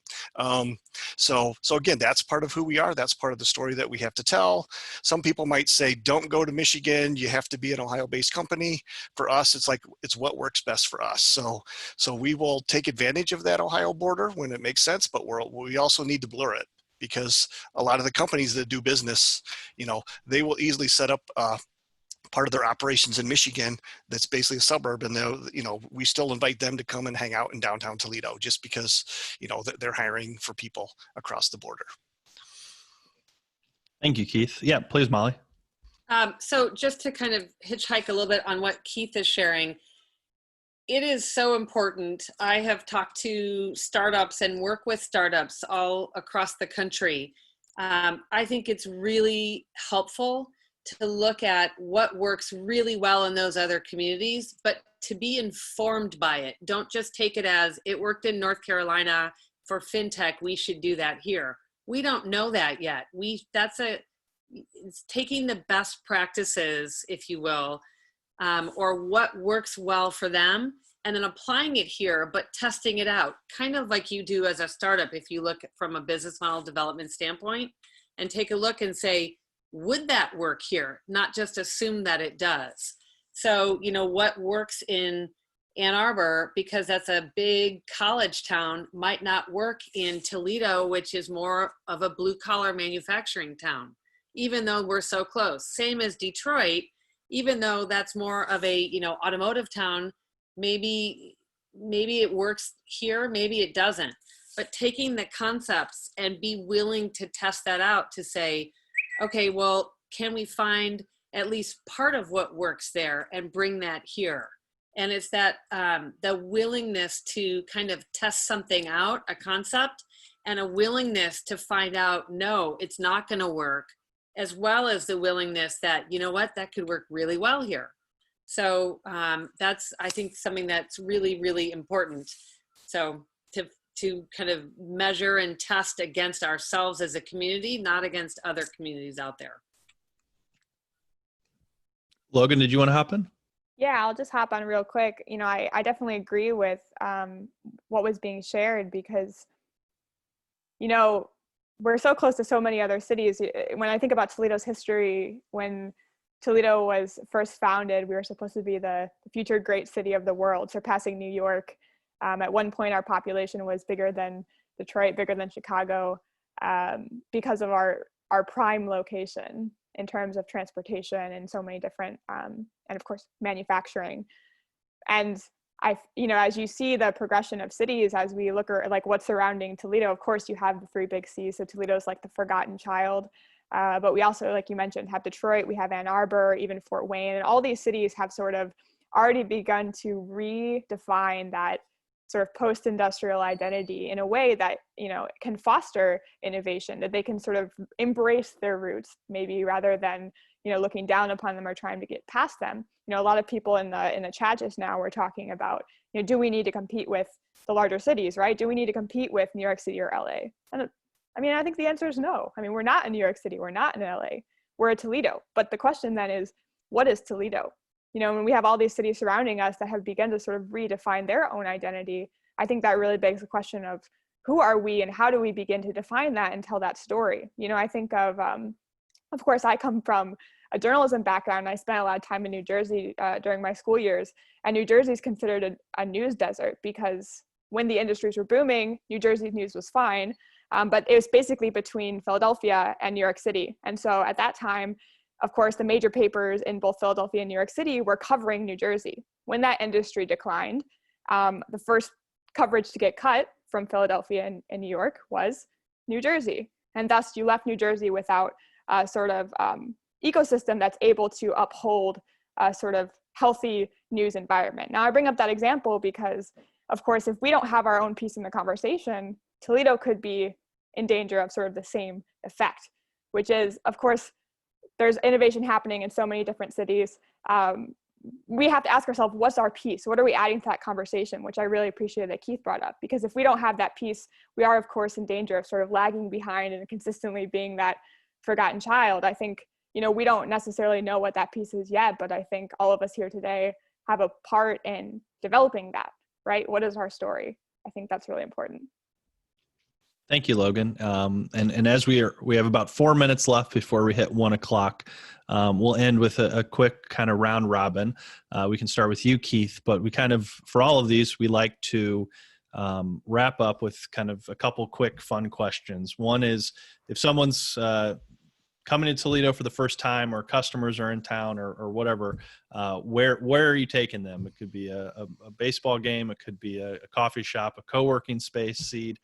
So again, that's part of who we are. That's part of the story that we have to tell. Some people might say, don't go to Michigan, you have to be an Ohio-based company. For us, it's what works best for us. So we will take advantage of that Ohio border when it makes sense, but we also need to blur it because a lot of the companies that do business, they will easily set up part of their operations in Michigan that's basically a suburb, and we still invite them to come and hang out in downtown Toledo just because they're hiring for people across the border. Thank you, Keith. Yeah, please, Molly. So just to kind of hitchhike a little bit on what Keith is sharing, it is so important. I have talked to startups and work with startups all across the country. I think it's really helpful to look at what works really well in those other communities, but to be informed by it. Don't just take it as it worked in North Carolina for fintech, we should do that here. We don't know that yet. It's taking the best practices, if you will, or what works well for them, and then applying it here, but testing it out, kind of like you do as a startup. If you look from a business model development standpoint and take a look and say, would that work here? Not just assume that it does. So, what works in Ann Arbor, because that's a big college town, might not work in Toledo, which is more of a blue collar manufacturing town, even though we're so close. Same as Detroit, even though that's more of a, automotive town, maybe it works here, maybe it doesn't. But taking the concepts and be willing to test that out to say, okay, well, can we find at least part of what works there and bring that here? And it's that the willingness to kind of test something out, a concept, and a willingness to find out, no, it's not going to work, as well as the willingness that, that could work really well here. So that's, I think, something that's really, really important. So to kind of measure and test against ourselves as a community, not against other communities out there. Logan, did you want to hop in? Yeah, I'll just hop on real quick. I definitely agree with what was being shared because, we're so close to so many other cities. When I think about Toledo's history, when Toledo was first founded, we were supposed to be the future great city of the world, surpassing New York. At one point, our population was bigger than Detroit, bigger than Chicago, because of our prime location in terms of transportation and so many different, and of course, manufacturing. And as you see the progression of cities, as we look at like what's surrounding Toledo, of course, you have the three big C's. So Toledo's like the forgotten child. But we also, like you mentioned, have Detroit, we have Ann Arbor, even Fort Wayne, and all these cities have sort of already begun to redefine that sort of post-industrial identity in a way that, can foster innovation, that they can sort of embrace their roots, maybe rather than, looking down upon them or trying to get past them. A lot of people in the chat just now were talking about, do we need to compete with the larger cities, right? Do we need to compete with New York City or LA? And I think the answer is no. We're not in New York City, we're not in LA, we're at Toledo. But the question then is, what is Toledo? When we have all these cities surrounding us that have begun to sort of redefine their own identity, I think that really begs the question of who are we and how do we begin to define that and tell that story? I think of course, I come from a journalism background. I spent a lot of time in New Jersey during my school years, and New Jersey is considered a news desert because when the industries were booming, New Jersey's news was fine, but it was basically between Philadelphia and New York City. And so at that time, of course, the major papers in both Philadelphia and New York City were covering New Jersey. When that industry declined, the first coverage to get cut from Philadelphia and New York was New Jersey. And thus you left New Jersey without a sort of ecosystem that's able to uphold a sort of healthy news environment. Now I bring up that example because, of course, if we don't have our own piece in the conversation, Toledo could be in danger of sort of the same effect, which is, of course, there's innovation happening in so many different cities. We have to ask ourselves, what's our piece? What are we adding to that conversation? Which I really appreciated that Keith brought up, because if we don't have that piece, we are, of course, in danger of sort of lagging behind and consistently being that forgotten child. I think, we don't necessarily know what that piece is yet, but I think all of us here today have a part in developing that, right? What is our story? I think that's really important. Thank you, Logan. And as we have about 4 minutes left before we hit 1 o'clock. We'll end with a quick kind of round robin. We can start with you, Keith, but we kind of, for all of these, we like to wrap up with kind of a couple quick fun questions. One is, if someone's coming to Toledo for the first time, or customers are in town, or whatever, where are you taking them? It could be a baseball game, it could be a coffee shop, a co-working space, Seed.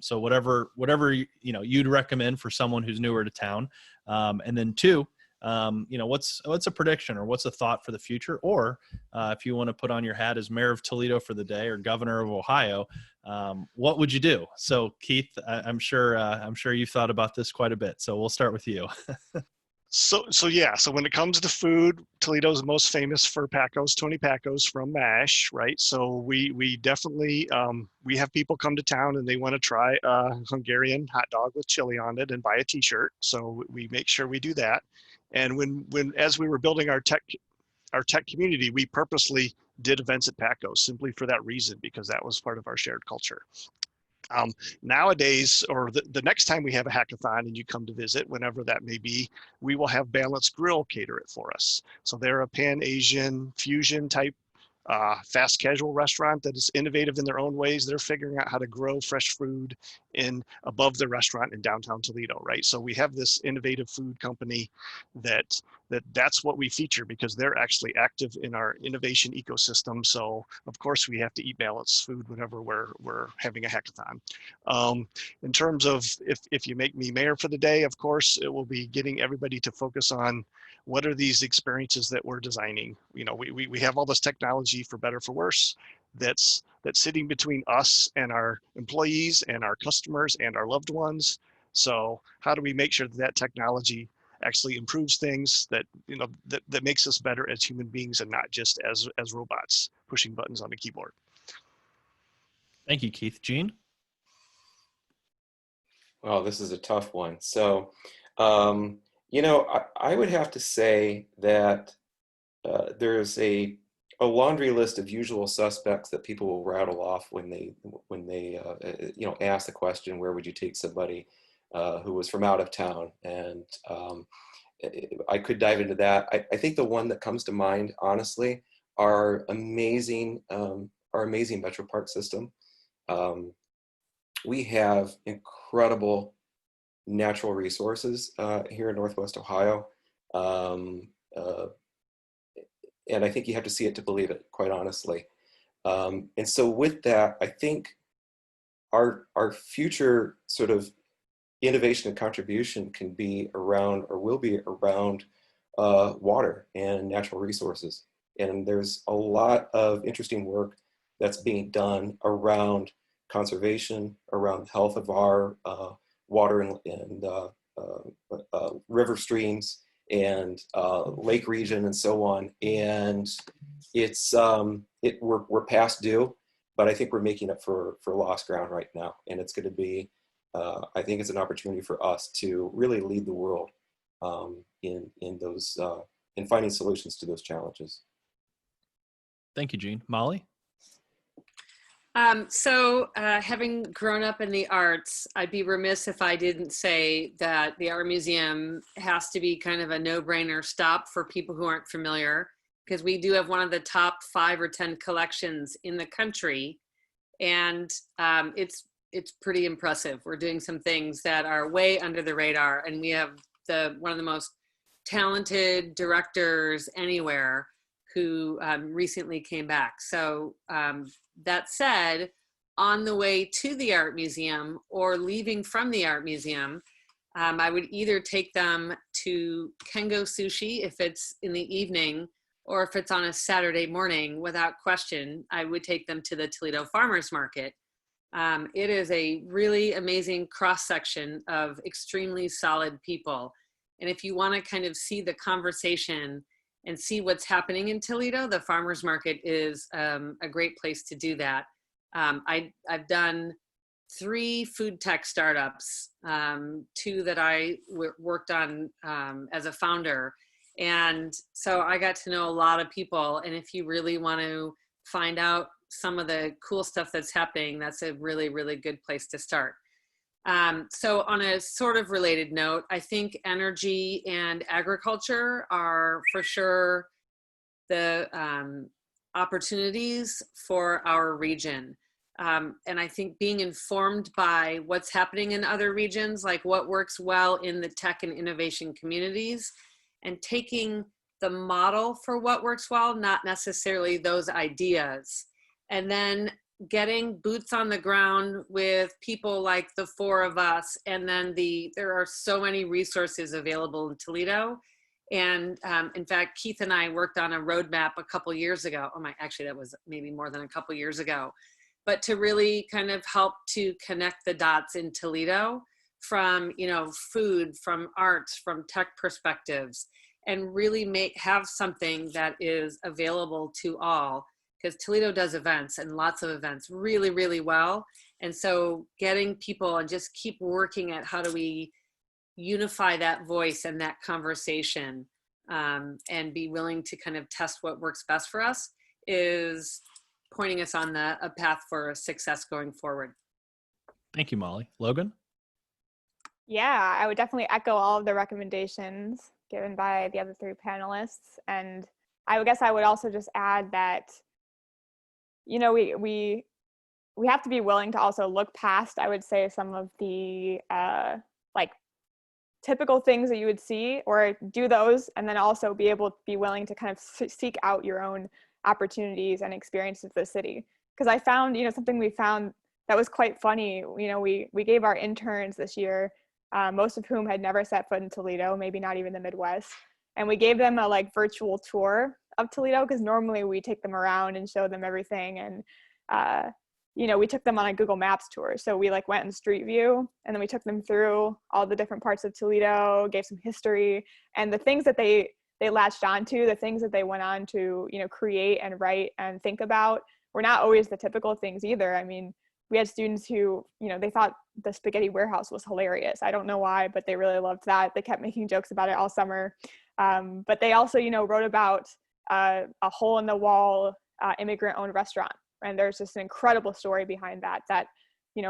So whatever you'd recommend for someone who's newer to town. And then 2, what's a prediction or what's a thought for the future? Or if you want to put on your hat as mayor of Toledo for the day or governor of Ohio, what would you do? So Keith, I'm sure you've thought about this quite a bit. So we'll start with you. So when it comes to food, Toledo's most famous for Pacos, Tony Pacos from MASH, right? So we definitely, we have people come to town and they want to try a Hungarian hot dog with chili on it and buy a t-shirt. So we make sure we do that. And as we were building our tech community, we purposely did events at Pacos simply for that reason, because that was part of our shared culture. Nowadays, or the next time we have a hackathon and you come to visit, whenever that may be, we will have Balance Grill cater it for us. So they're a Pan-Asian fusion type fast casual restaurant that is innovative in their own ways. They're figuring out how to grow fresh food above the restaurant in downtown Toledo, right? So we have this innovative food company that's what we feature, because they're actually active in our innovation ecosystem. So of course we have to eat balanced food whenever we're having a hackathon. In terms of if you make me mayor for the day, of course, it will be getting everybody to focus on what are these experiences that we're designing. We have all this technology, for better for worse, that's sitting between us and our employees and our customers and our loved ones. So how do we make sure that technology actually improves things, that makes us better as human beings and not just as robots pushing buttons on a keyboard? Thank you, Keith. Gene? Well, this is a tough one. So, I would have to say that there's a laundry list of usual suspects that people will rattle off when they ask the question, where would you take somebody who was from out of town? And I could dive into that. I think the one that comes to mind, honestly, our amazing Metro Park system. We have incredible natural resources here in Northwest Ohio. And I think you have to see it to believe it, quite honestly. And so with that, I think our future sort of innovation and contribution can be around, or will be around, water and natural resources. And there's a lot of interesting work that's being done around conservation, around the health of our water and river streams and lake region and so on. And it's we're past due, but I think we're making up for lost ground right now. And it's going to be, I think it's an opportunity for us to really lead the world in finding solutions to those challenges. Thank you, Gene. Molly? Having grown up in the arts, I'd be remiss if I didn't say that the Art Museum has to be kind of a no-brainer stop for people who aren't familiar, because we do have one of the top 5 or 10 collections in the country, and it's pretty impressive. We're doing some things that are way under the radar, and we have one of the most talented directors anywhere who recently came back. So that said, on the way to the Art Museum or leaving from the Art Museum, I would either take them to Kengo Sushi if it's in the evening, or if it's on a Saturday morning, without question, I would take them to the Toledo Farmers Market. It is a really amazing cross-section of extremely solid people. And if you want to kind of see the conversation and see what's happening in Toledo, the Farmers Market is a great place to do that. I've done 3 food tech startups, 2 that I worked on as a founder. And so I got to know a lot of people. And if you really want to find out some of the cool stuff that's happening, that's a really, really good place to start. So on a sort of related note, I think energy and agriculture are for sure the opportunities for our region. And I think being informed by what's happening in other regions, like what works well in the tech and innovation communities, and taking the model for what works well, not necessarily those ideas, and then getting boots on the ground with people like the 4 of us. And then there are so many resources available in Toledo. And in fact, Keith and I worked on a roadmap a couple years ago. Actually, that was maybe more than a couple years ago, but to really kind of help to connect the dots in Toledo from, food, from arts, from tech perspectives, and really have something that is available to all, because Toledo does events and lots of events really, really well. And so getting people and just keep working at how do we unify that voice and that conversation, and be willing to kind of test what works best for us is pointing us on a path for success going forward. Thank you, Molly. Logan? Yeah, I would definitely echo all of the recommendations given by the other three panelists. And I guess I would also just add that, we have to be willing to also look past, I would say, some of the typical things that you would see, or do those, and then also be willing to kind of seek out your own opportunities and experiences of the city. Because I found, something we found that was quite funny. We gave our interns this year, most of whom had never set foot in Toledo, maybe not even the Midwest, and we gave them a virtual tour of Toledo, because normally we take them around and show them everything. And we took them on a Google Maps tour. So we went in Street View, and then we took them through all the different parts of Toledo, gave some history, and the things that they latched onto, the things that they went on to, create and write and think about were not always the typical things either. I mean, we had students who, they thought the spaghetti warehouse was hilarious. I don't know why, but they really loved that. They kept making jokes about it all summer. But they also, wrote about a hole in the wall immigrant-owned restaurant. And there's just an incredible story behind that,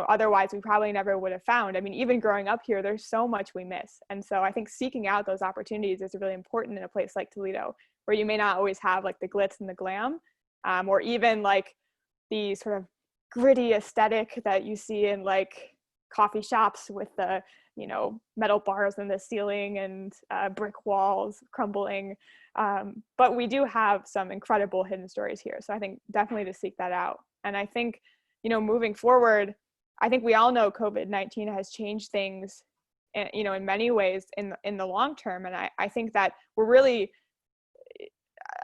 otherwise we probably never would have found. I mean, even growing up here, there's so much we miss. And so I think seeking out those opportunities is really important in a place like Toledo, where you may not always have the glitz and the glam, or even the sort of gritty aesthetic that you see in coffee shops with the, metal bars in the ceiling and brick walls crumbling. But we do have some incredible hidden stories here. So I think definitely to seek that out. And I think, moving forward, I think we all know COVID-19 has changed things, in many ways in the long term. And I think that we're really,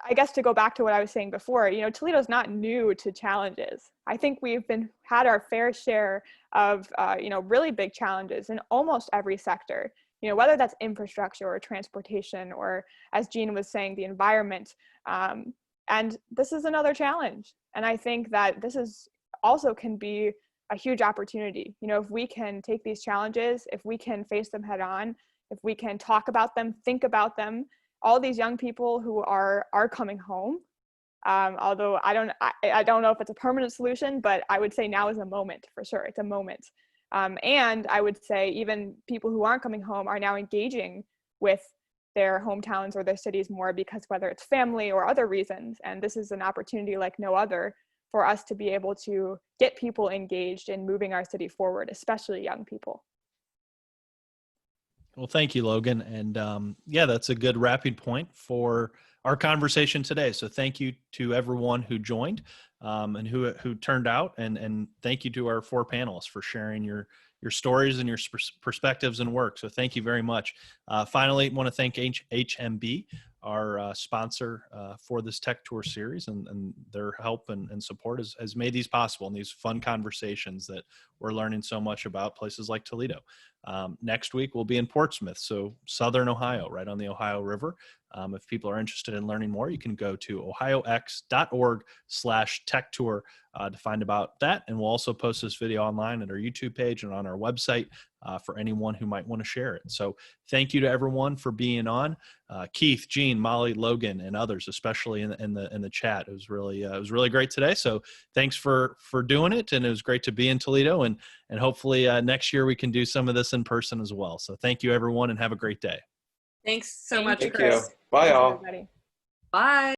I guess, to go back to what I was saying before, Toledo's not new to challenges. I think we've had our fair share of, really big challenges in almost every sector, whether that's infrastructure or transportation, or, as Jean was saying, the environment. And this is another challenge. And I think that this is also can be a huge opportunity. If we can take these challenges, if we can face them head on, if we can talk about them, think about them, all these young people who are coming home, although I don't know if it's a permanent solution, but I would say now is a moment for sure. It's a moment. And I would say even people who aren't coming home are now engaging with their hometowns or their cities more, because whether it's family or other reasons, and this is an opportunity like no other for us to be able to get people engaged in moving our city forward, especially young people. Well, thank you, Logan. And that's a good wrapping point for our conversation today. So thank you to everyone who joined and who turned out. And thank you to our four panelists for sharing your stories and your perspectives and work. So thank you very much. Finally, I want to thank HMB, our sponsor for this Tech Tour series, and their help and support has made these possible, and these fun conversations that we're learning so much about places like Toledo. Next week, we'll be in Portsmouth, so Southern Ohio, right on the Ohio River. If people are interested in learning more, you can go to ohiox.org/tech tour to find about that. And we'll also post this video online at our YouTube page and on our website for anyone who might want to share it. So thank you to everyone for being on. Keith, Jean, Molly, Logan, and others, especially in the chat. It was really great today. So thanks for doing it, and it was great to be in Toledo. And hopefully next year we can do some of this in person as well. So thank you, everyone, and have a great day. Thanks so much, Thank Chris. you. Bye, all. Everybody. Bye.